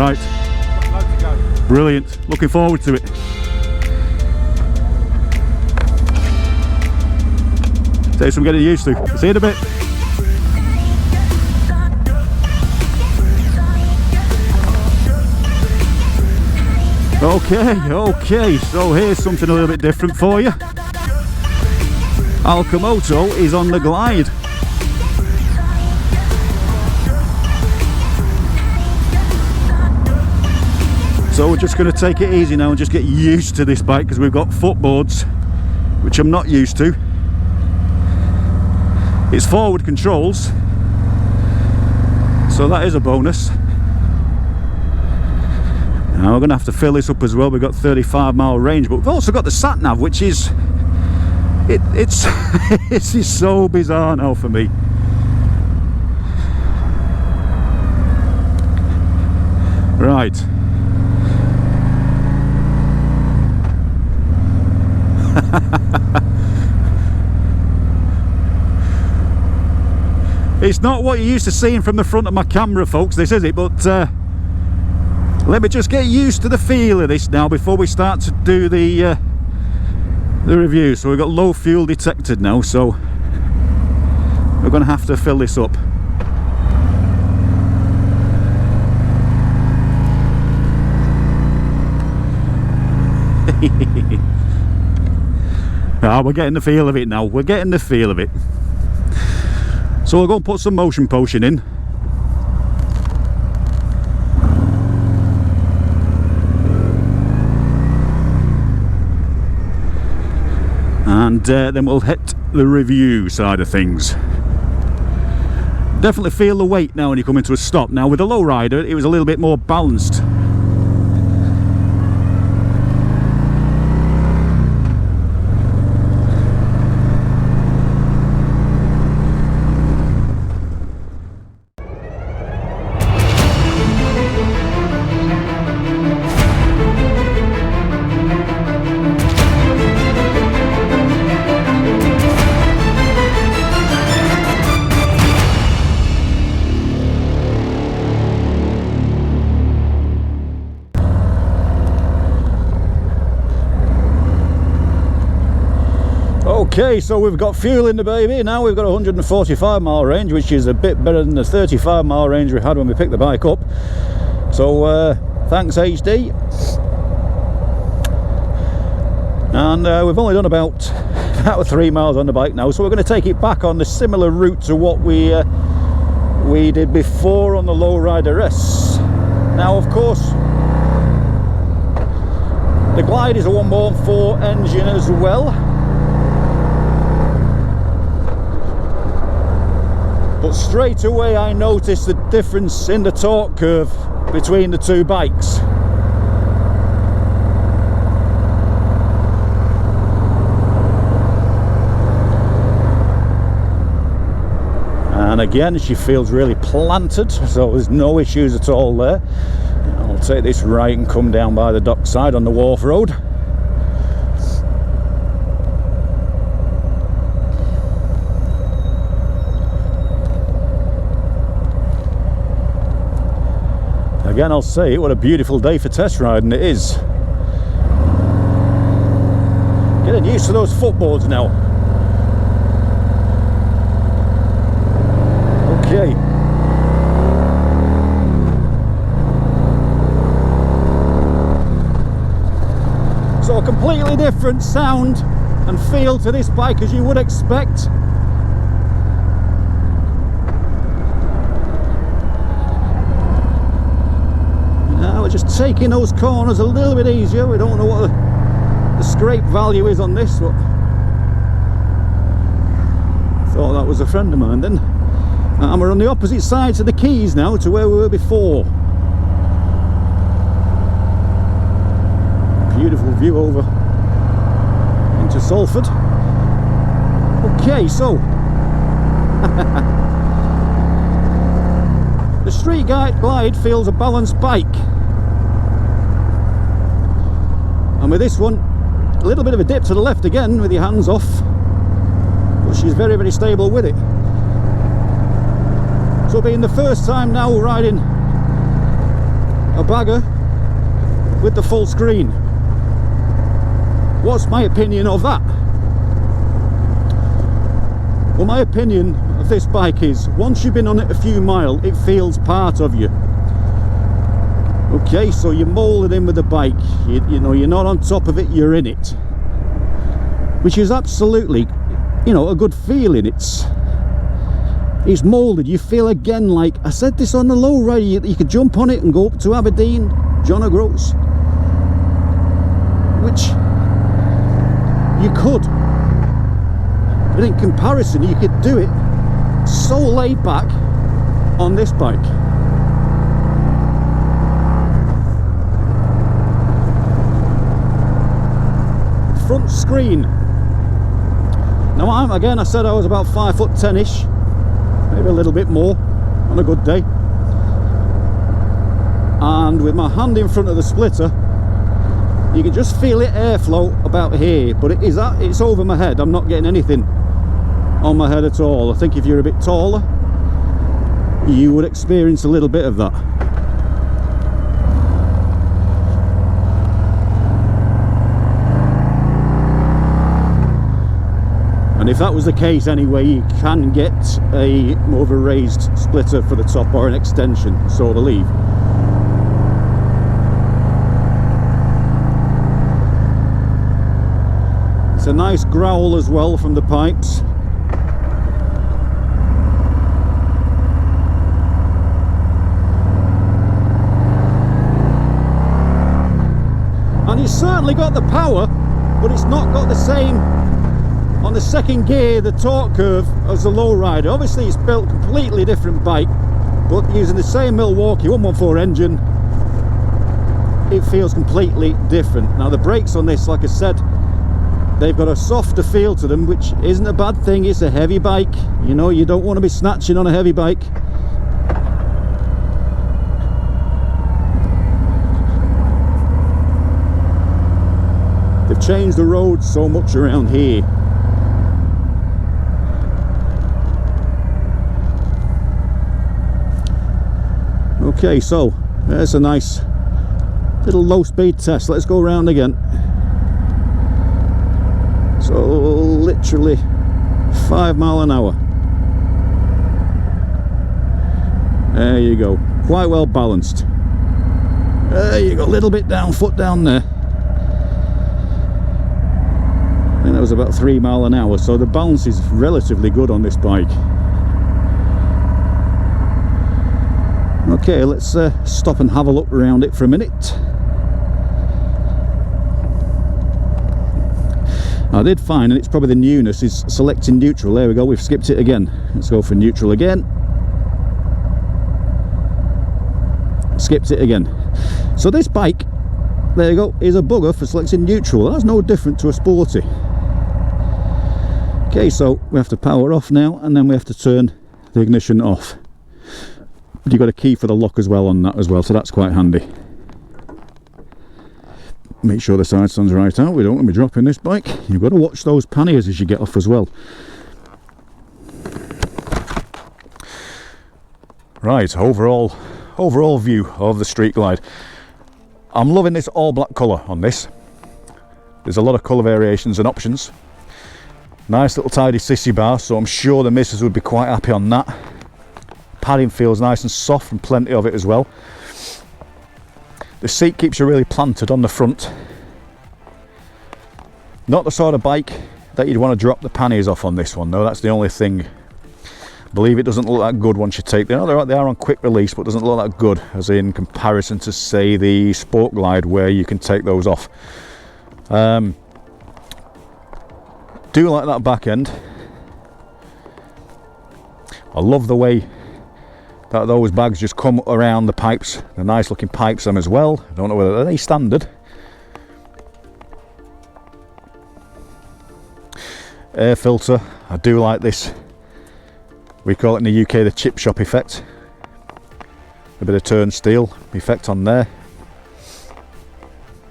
Right. Brilliant. Looking forward to it. Takes some getting used to. See you in a bit. Okay, so here's something a little bit different for you. ALCHEMOTO is on the glide. So we're just going to take it easy now and just get used to this bike, because we've got footboards, which I'm not used to. It's forward controls, so that is a bonus. Now we're going to have to fill this up as well. We've got 35-mile range, but we've also got the sat-nav, which is it's this is so bizarre now for me. Right. It's not what you're used to seeing from the front of my camera, folks, this, is it? But let me just get used to the feel of this now before we start to do the review. So we've got low fuel detected now, so we're going to have to fill this up. We're getting the feel of it now. We're getting the feel of it. So we'll go and put some motion potion in. And then we'll hit the review side of things. Definitely feel the weight now when you come into a stop. Now with the lowrider, it was a little bit more balanced. Okay, so we've got fuel in the baby. Now we've got 145-mile range, which is a bit better than the 35-mile range we had when we picked the bike up. So thanks HD. And we've only done about 3 miles on the bike now, so we're going to take it back on the similar route to what we did before on the Lowrider S. Now, of course, the Glide is a 1.4 engine as well. But straight away I noticed the difference in the torque curve between the two bikes. And again, she feels really planted, so there's no issues at all there. I'll take this right and come down by the dockside on the Wharf Road. Again, I'll say, what a beautiful day for test riding it is. Getting used to those footboards now. Okay. So a completely different sound and feel to this bike, as you would expect. Now we're just taking those corners a little bit easier. We don't know what the scrape value is on this, but I thought that was a friend of mine then. And we're on the opposite sides of the quays now to where we were before. Beautiful view over into Salford. Okay, so the Street Glide feels a balanced bike, and with this one, a little bit of a dip to the left again with your hands off, but she's very, very stable with it. So being the first time now riding a a bagger with the full screen. What's my opinion of that? Well, my opinion of this bike is, once you've been on it a few miles, it feels part of you. Okay, so you're moulded in with the bike, you know, you're not on top of it, you're in it. Which is absolutely, you know, a good feeling. It's moulded. You feel again, like I said this on the low ride, you could jump on it and go up to Aberdeen, John O'Groats, which you could, but in comparison you could do it so laid back on this bike. Front screen. Now I said I was about 5'10"-ish, maybe a little bit more on a good day, and with my hand in front of the splitter, you can just feel it airflow about here, but it's over my head. I'm not getting anything on my head at all. I think if you're a bit taller, you would experience a little bit of that. And if that was the case anyway, you can get a more of a raised splitter for the top, or an extension, so I believe. It's a nice growl as well from the pipes. And it's certainly got the power, but it's not got the same, on the second gear, the torque curve as the lowrider. Obviously it's built completely different bike, but using the same Milwaukee 114 engine, it feels completely different. Now the brakes on this, like I said, they've got a softer feel to them, which isn't a bad thing. It's a heavy bike, you know, you don't want to be snatching on a heavy bike. They've changed the roads so much around here. Okay, so there's a nice little low speed test. Let's go around again. So literally 5 miles an hour. There you go, quite well balanced. There you go, a little bit down, foot down there. And that was about 3 miles an hour, so the balance is relatively good on this bike. Okay, let's stop and have a look around it for a minute. I did find, and it's probably the newness, is selecting neutral. There we go, we've skipped it again. Let's go for neutral again. Skipped it again. So this bike, there you go, is a bugger for selecting neutral. That's no different to a sporty. Okay, so we have to power off now, and then we have to turn the ignition off. But you've got a key for the lock as well on that as well, so that's quite handy. Make sure the side stand's right out. We don't want to be dropping this bike. You've got to watch those panniers as you get off as well. Right, overall view of the Street Glide. I'm loving this all black colour on this. There's a lot of colour variations and options. Nice little tidy sissy bar, so I'm sure the missus would be quite happy on that. Padding feels nice and soft, and plenty of it as well. The seat keeps you really planted on the front. Not the sort of bike that you'd want to drop the panniers off on this one, though. That's the only thing. I believe it doesn't look that good once you take them. They are on quick release, but doesn't look that good as in comparison to, say, the Sport Glide, where you can take those off. Do like that back end. I love the way that those bags just come around the pipes. They're nice looking pipes them as well. I don't know whether they're standard. Air filter, I do like this. We call it in the UK the chip shop effect. A bit of turnstile effect on there,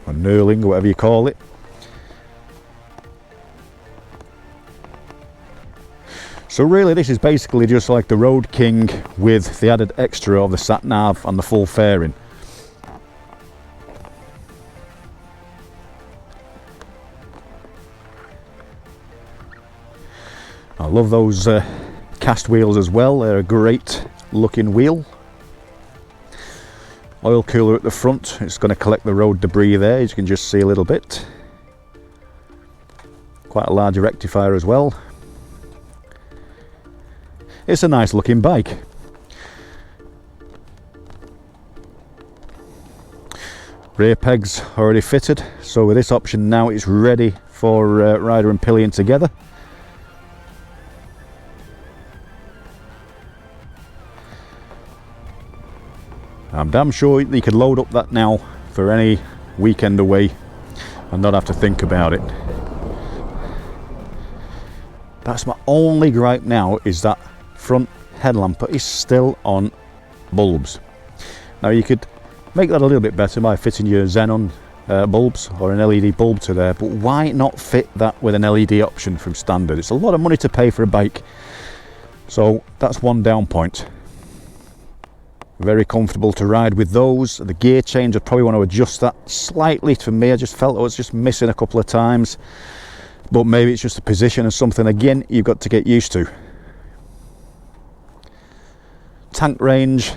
or knurling, or whatever you call it. So really this is basically just like the Road King with the added extra of the sat nav and the full fairing. I love those cast wheels as well. They're a great looking wheel. Oil cooler at the front. It's going to collect the road debris there, as you can just see a little bit. Quite a large rectifier as well. It's a nice looking bike. Rear pegs already fitted, so with this option now it's ready for rider and pillion together. I'm damn sure you could load up that now for any weekend away and not have to think about it. That's my only gripe now, is that front headlamp is still on bulbs. Now you could make that a little bit better by fitting your xenon bulbs or an LED bulb to there, but why not fit that with an LED option from standard? It's a lot of money to pay for a bike, so that's one down point. Very comfortable to ride with those. The gear change, I'd probably want to adjust that slightly. For me, I just felt I was just missing a couple of times, but maybe it's just a position and something again you've got to get used to. Tank range,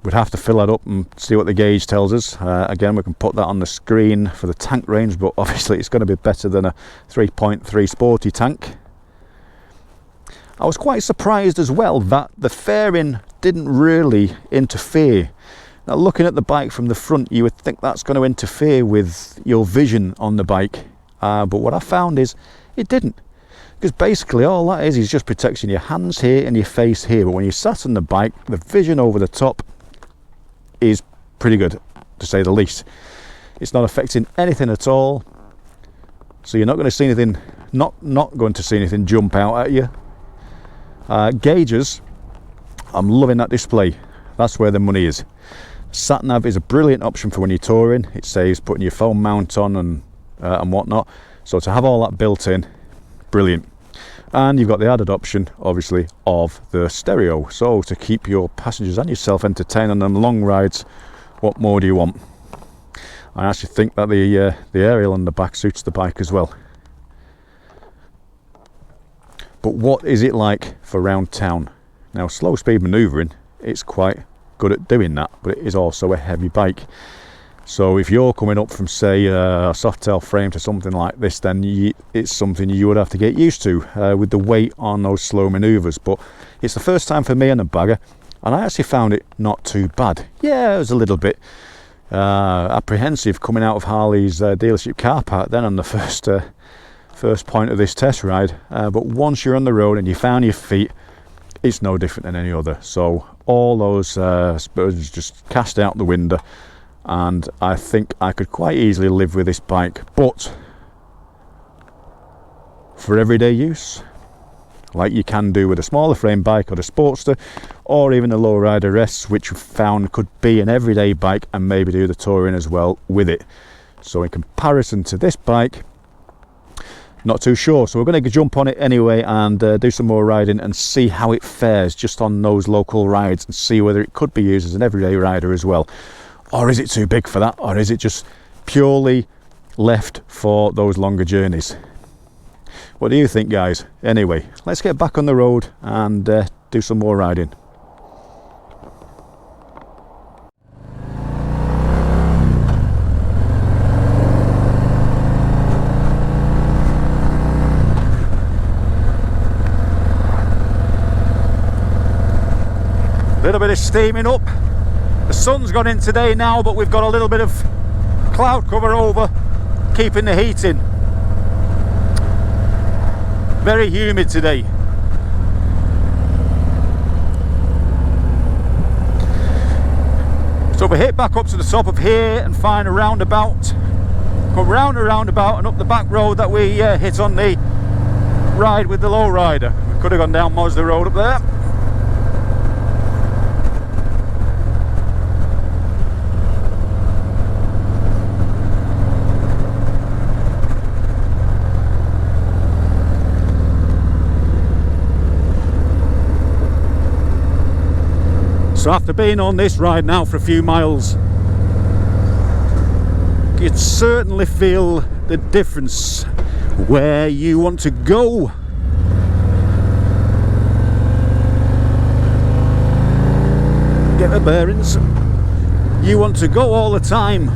we'd have to fill that up and see what the gauge tells us. Again, we can put that on the screen for the tank range, but obviously it's going to be better than a 3.3 sporty tank. I was quite surprised as well that the fairing didn't really interfere. Now, looking at the bike from the front, you would think that's going to interfere with your vision on the bike, but what I found is it didn't. Because basically all that is just protecting your hands here and your face here, but when you sat on the bike, the vision over the top is pretty good, to say the least. It's not affecting anything at all, so you're not going to see anything, not going to see anything jump out at you. Gauges, I'm loving that display. That's where the money is. Sat nav is a brilliant option for when you're touring. It saves putting your phone mount on and whatnot, so to have all that built in, brilliant. And you've got the added option, obviously, of the stereo, so to keep your passengers and yourself entertained on them long rides, what more do you want? I actually think that the aerial on the back suits the bike as well. But what is it like for round town? Now, slow speed manoeuvring, it's quite good at doing that, but it is also a heavy bike. So if you're coming up from, say, a Softail frame to something like this, then it's something you would have to get used to with the weight on those slow manoeuvres. But it's the first time for me on a bagger, and I actually found it not too bad. Yeah, it was a little bit apprehensive coming out of Harley's dealership car park then on the first point of this test ride, but once you're on the road and you found your feet, it's no different than any other. So all those spurs just cast out the window, and I think I could quite easily live with this bike. But for everyday use, like you can do with a smaller frame bike or a Sportster, or even the Lowrider S, which we found could be an everyday bike and maybe do the touring as well with it. So in comparison to this bike, not too sure. So we're going to jump on it anyway and do some more riding and see how it fares just on those local rides, and see whether it could be used as an everyday rider as well. Or is it too big for that? Or is it just purely left for those longer journeys? What do you think, guys? Anyway, let's get back on the road and do some more riding. A little bit of steaming up. The sun's gone in today now, but we've got a little bit of cloud cover over, keeping the heat in. Very humid today. So if we hit back up to the top of here and find a roundabout, come round a roundabout and up the back road that we hit on the ride with the lowrider. We could have gone down Mazda Road up there. So after being on this ride now for a few miles, you can certainly feel the difference where you want to go bearings. You want to go all the time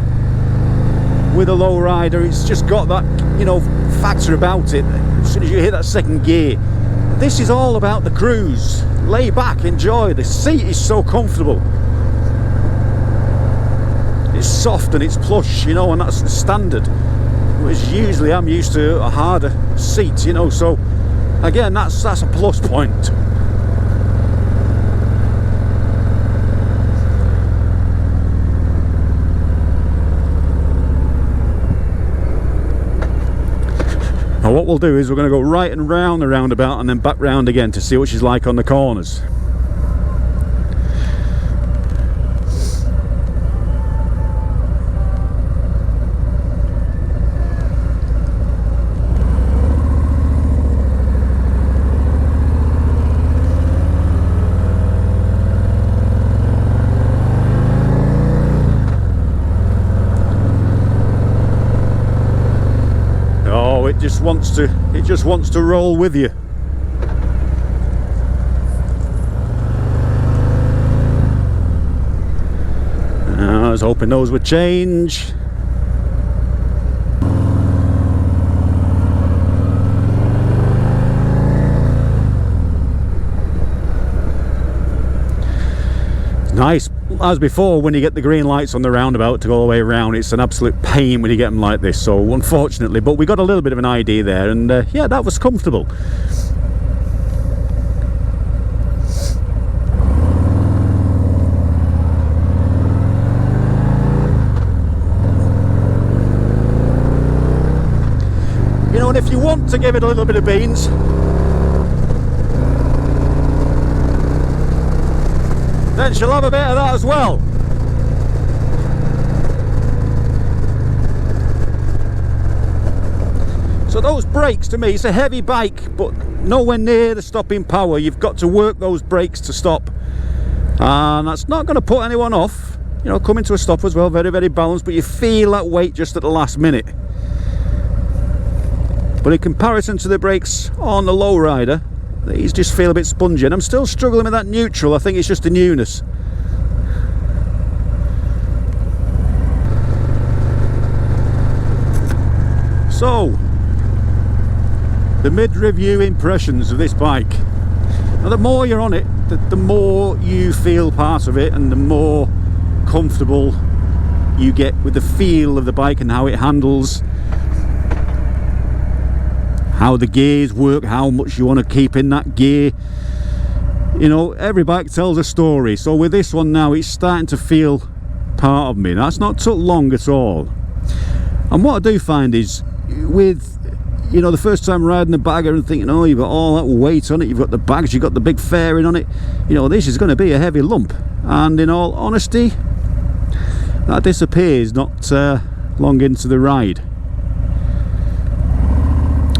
with a low rider. It's just got that, you know, factor about it. As soon as you hit that second gear, this is all about the cruise. Lay back, enjoy. The seat is so comfortable. It's soft and it's plush, you know, and that's the standard. Whereas usually I'm used to a harder seat, you know, so again, that's a plus point. Now what we'll do is we're going to go right and round the roundabout and then back round again to see what she's like on the corners. It just wants to roll with you. I was hoping those would change. Nice. As before, when you get the green lights on the roundabout to go all the way around, it's an absolute pain when you get them like this, so unfortunately, but we got a little bit of an idea there, and yeah, that was comfortable. You know, and if you want to give it a little bit of beans, then she'll have a bit of that as well. So those brakes, to me, it's a heavy bike, but nowhere near the stopping power. You've got to work those brakes to stop, and that's not going to put anyone off. You know, coming to a stop as well, very, very balanced, but you feel that weight just at the last minute. But in comparison to the brakes on the lowrider, these just feel a bit spongy, and I'm still struggling with that neutral. I think it's just the newness. So, the mid-review impressions of this bike. Now, the more you're on it, the more you feel part of it, and the more comfortable you get with the feel of the bike and how it handles, how the gears work, how much you want to keep in that gear. You know, every bike tells a story. So with this one now, it's starting to feel part of me. That's not took long at all. And what I do find is, with, you know, the first time riding a bagger and thinking, oh, you've got all that weight on it, you've got the bags, you've got the big fairing on it, you know, this is going to be a heavy lump. And in all honesty, that disappears not long into the ride.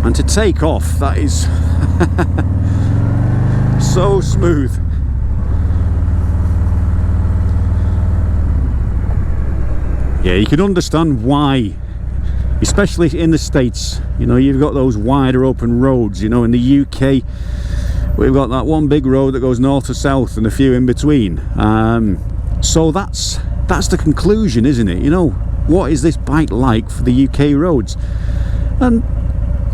And to take off, that is so smooth. Yeah, you can understand why, especially in the States. You know, you've got those wider open roads. You know, in the UK, we've got that one big road that goes north to south and a few in between. So that's the conclusion, isn't it? You know, what is this bike like for the UK roads? And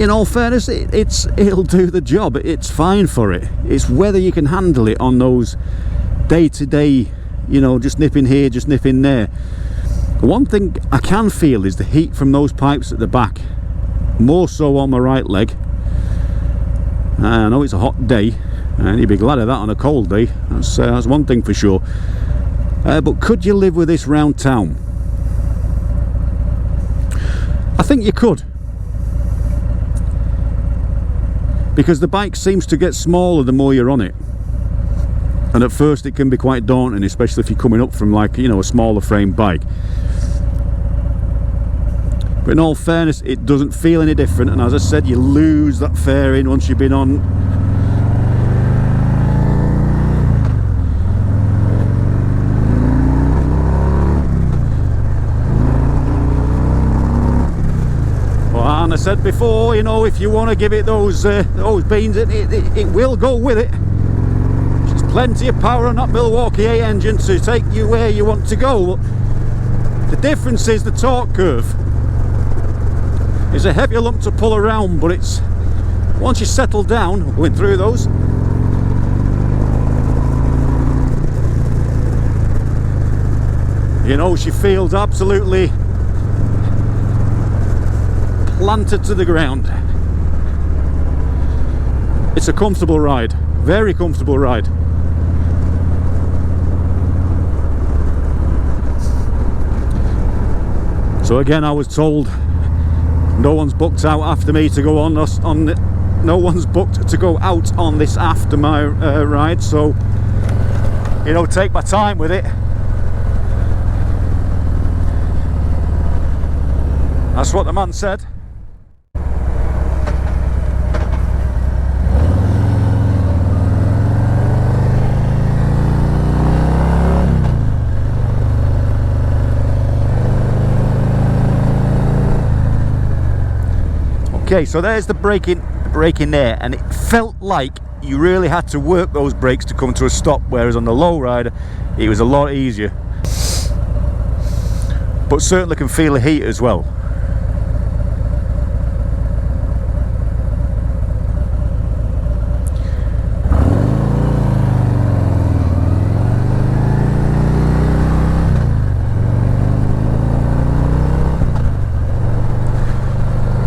in all fairness, it'll do the job. It's fine for it. It's whether you can handle it on those day-to-day, you know, just nipping here, just nipping there. One thing I can feel is the heat from those pipes at the back, more so on my right leg. I know it's a hot day, and you'd be glad of that on a cold day. That's one thing for sure. But could you live with this round town? I think you could. Because the bike seems to get smaller the more you're on it, and at first it can be quite daunting, especially if you're coming up from, like, you know, a smaller frame bike. But in all fairness, it doesn't feel any different, and as I said, you lose that fairing once you've been on. And I said before, you know, if you want to give it those beans, it will go with it. Just Plenty of power on that Milwaukee 8 engine to take you where you want to go. The difference is the torque curve. It's a heavier lump to pull around, but it's once you settle down, going through those, you know, she feels absolutely planted to the ground. It's a comfortable ride, very comfortable ride. So again, I was told no one's booked out after me to go on no one's booked to go out on this after my ride, so you know, take my time with it. That's what the man said. Okay, so there's the braking there, and it felt like you really had to work those brakes to come to a stop, whereas on the low rider it was a lot easier, but certainly can feel the heat as well.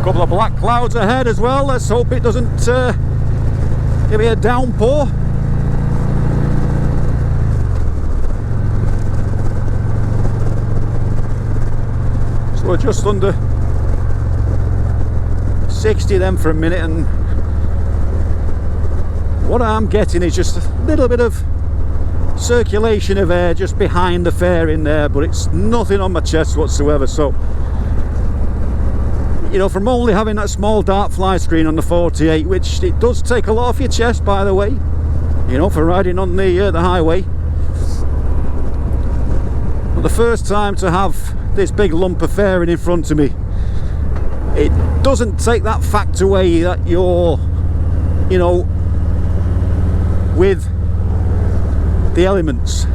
Couple of black clouds ahead as well. Let's hope it doesn't give me a downpour. So we're just under 60 then for a minute, and what I'm getting is just a little bit of circulation of air just behind the fairing there, but it's nothing on my chest whatsoever. So you know, from only having that small dark fly screen on the 48, which it does take a lot off your chest, by the way, you know, for riding on the highway. But the first time to have this big lump of fairing in front of me, it doesn't take that fact away that you're, you know, with the elements.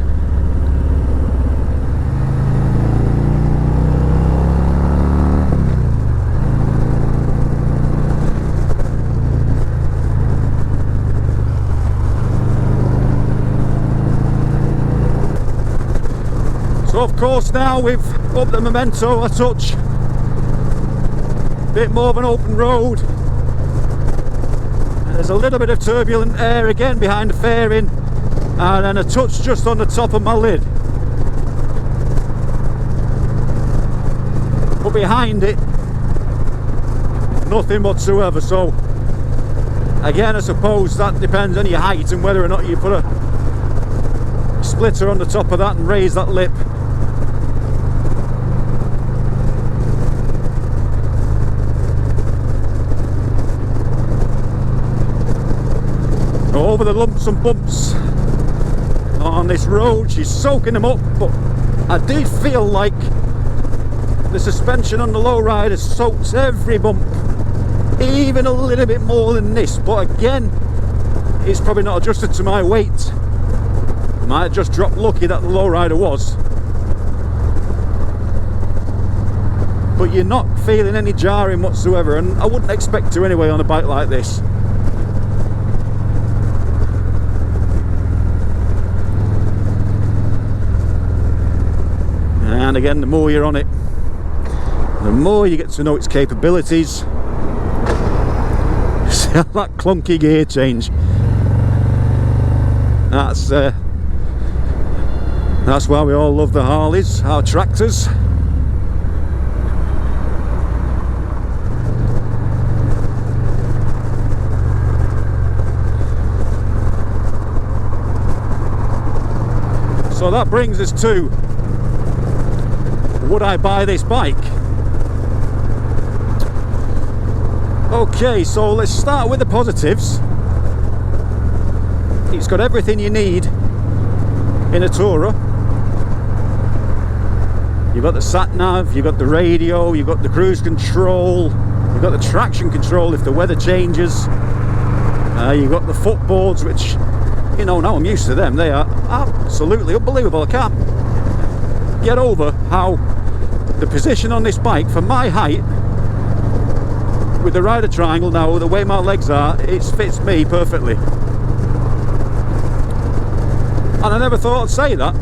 So of course now we've upped the memento a touch, bit more of an open road. There's a little bit of turbulent air again behind the fairing, and then a touch just on the top of my lid. But behind it, nothing whatsoever. So again, I suppose that depends on your height and whether or not you put a splitter on the top of that and raise that lip. Over the lumps and bumps on this road, she's soaking them up, but I do feel like the suspension on the low rider soaks every bump, even a little bit more than this. But again, it's probably not adjusted to my weight. I might have just dropped lucky that the low rider was, but you're not feeling any jarring whatsoever, and I wouldn't expect to anyway on a bike like this. And again, the more you're on it, the more you get to know its capabilities. See that clunky gear change? That's why we all love the Harleys, our tractors. So that brings us to, would I buy this bike? Okay, so let's start with the positives. It's got everything you need in a tourer. You've got the sat nav, you've got the radio, you've got the cruise control, you've got the traction control if the weather changes, you've got the footboards, which you know, now I'm used to them. They are absolutely unbelievable. I can't get over how the position on this bike, for my height, with the rider triangle now, the way my legs are, it fits me perfectly. And I never thought I'd say that.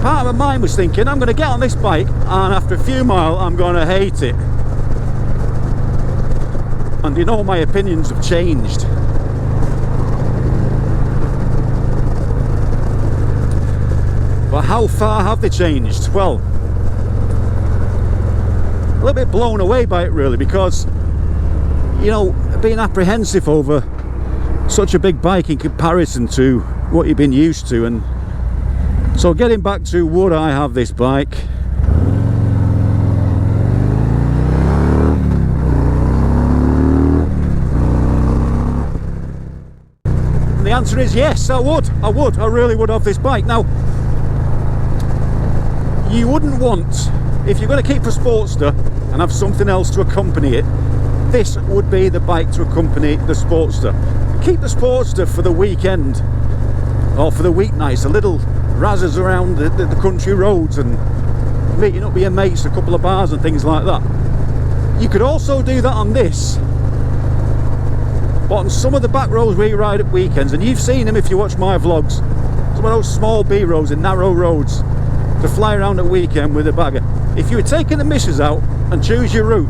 Part of my mind was thinking, I'm going to get on this bike and after a few miles I'm going to hate it. And you know, my opinions have changed. But how far have they changed? Well, a little bit blown away by it really, because, you know, being apprehensive over such a big bike in comparison to what you've been used to. And so getting back to, would I have this bike? And the answer is yes, I would. I really would have this bike. Now, you wouldn't want, if you're going to keep a Sportster and have something else to accompany it, this would be the bike to accompany the Sportster. Keep the Sportster for the weekend or for the weeknights, the little razzers around the country roads and meeting up with your mates, a couple of bars and things like that. You could also do that on this, but on some of the back roads we ride at weekends, and you've seen them if you watch my vlogs, some of those small B roads and narrow roads to fly around at weekend with a bagger. If you were taking the missus out and choose your route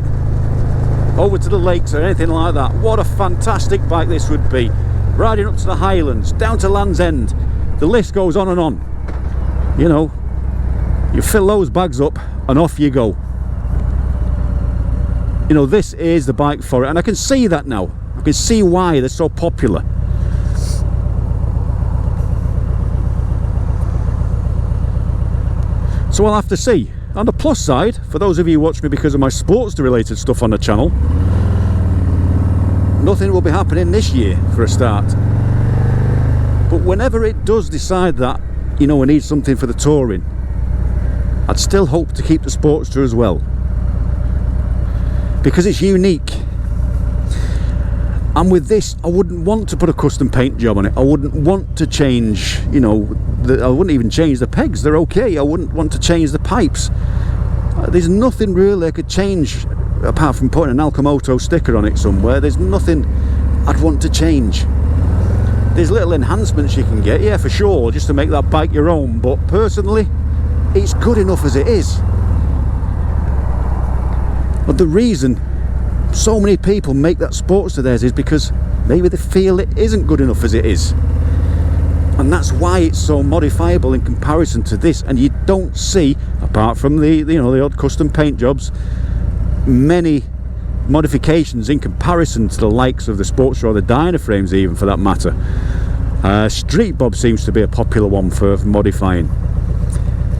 over to the lakes or anything like that, what a fantastic bike this would be. Riding up to the Highlands, down to Land's End, the list goes on and on. You know, you fill those bags up and off you go. You know, this is the bike for it, and I can see that now. I can see why they're so popular. So we'll have to see. On the plus side, for those of you who watch me because of my Sportster related stuff on the channel, nothing will be happening this year for a start. But whenever it does decide that, you know, we need something for the touring, I'd still hope to keep the Sportster as well, because it's unique. And with this, I wouldn't want to put a custom paint job on it. I wouldn't want to change, you know, I wouldn't even change the pegs. They're okay. I wouldn't want to change the pipes. There's nothing really I could change apart from putting an ALCHEMOTO sticker on it somewhere. There's nothing I'd want to change. There's little enhancements you can get, yeah, for sure, just to make that bike your own, but personally, it's good enough as it is. But the reason so many people make that Sportster theirs is because maybe they feel it isn't good enough as it is. And that's why it's so modifiable in comparison to this. And you don't see, apart from the you know, the odd custom paint jobs, many modifications in comparison to the likes of the Sportster or the Dyna frames, even for that matter. Street Bob seems to be a popular one for modifying.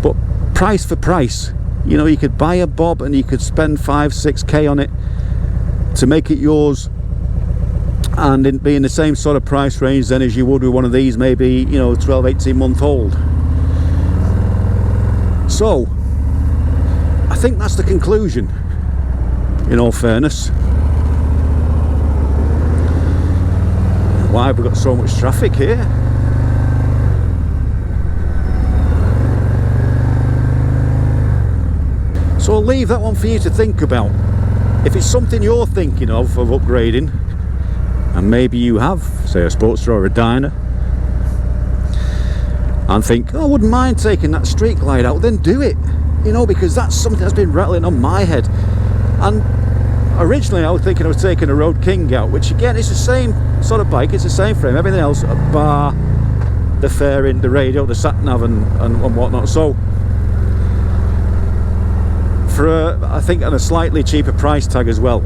But price for price, you know, you could buy a Bob and you could spend 5-6k on it to make it yours, and it'd be in the same sort of price range then as you would with one of these, maybe, you know, 12-18 month old. So I think that's the conclusion, in all fairness. Why have we got so much traffic here? So I'll leave that one for you to think about. If it's something you're thinking of upgrading, and maybe you have, say, a Sportster or a Dyna, and think, oh, I wouldn't mind taking that street glide out, then do it, you know, because that's something that's been rattling on my head. And originally I was thinking I was taking a Road King out, which again is the same sort of bike, it's the same frame, everything else bar the fairing, the radio, the sat nav and whatnot. So for I think on a slightly cheaper price tag as well.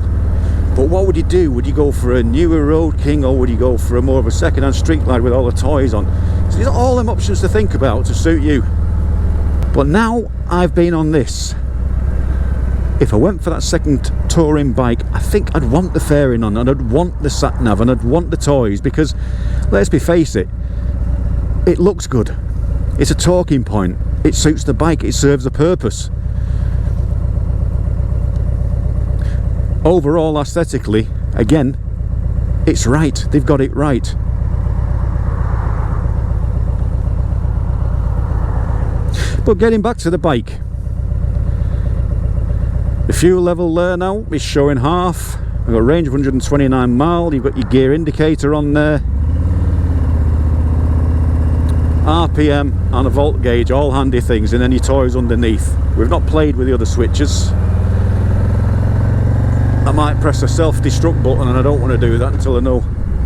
But what would you do? Would you go for a newer Road King, or would you go for a more of a second-hand street glide with all the toys on? So these are all them options to think about to suit you. But now I've been on this, if I went for that second touring bike, I think I'd want the fairing on, and I'd want the sat nav, and I'd want the toys, because let's face it, it looks good. It's a talking point. It suits the bike. It serves a purpose. Overall, aesthetically, again, it's right. They've got it right. But getting back to the bike, the fuel level there now is showing half. I've got a range of 129 miles. You've got your gear indicator on there, RPM and a volt gauge, all handy things, and any toys underneath. We've not played with the other switches. I might press a self-destruct button, and I don't want to do that until I know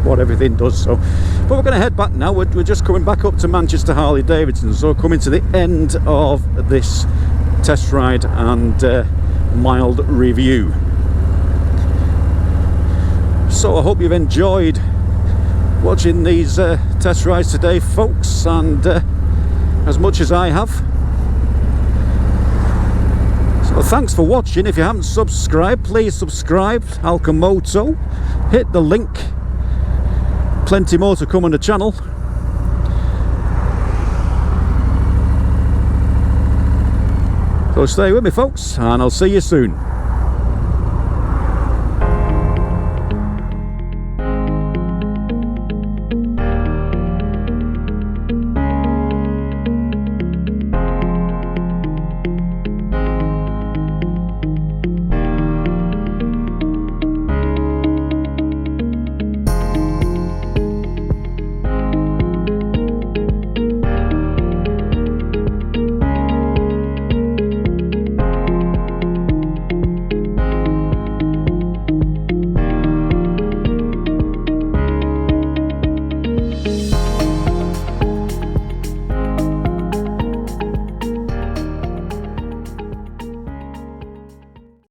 what everything does. So, but we're going to head back now. We're just coming back up to Manchester Harley Davidson, so coming to the end of this test ride and mild review. So I hope you've enjoyed watching these test rides today, folks, and as much as I have. So thanks for watching. If you haven't subscribed, please subscribe. ALCHEMOTO, hit the link. Plenty more to come on the channel. So stay with me, folks, and I'll see you soon.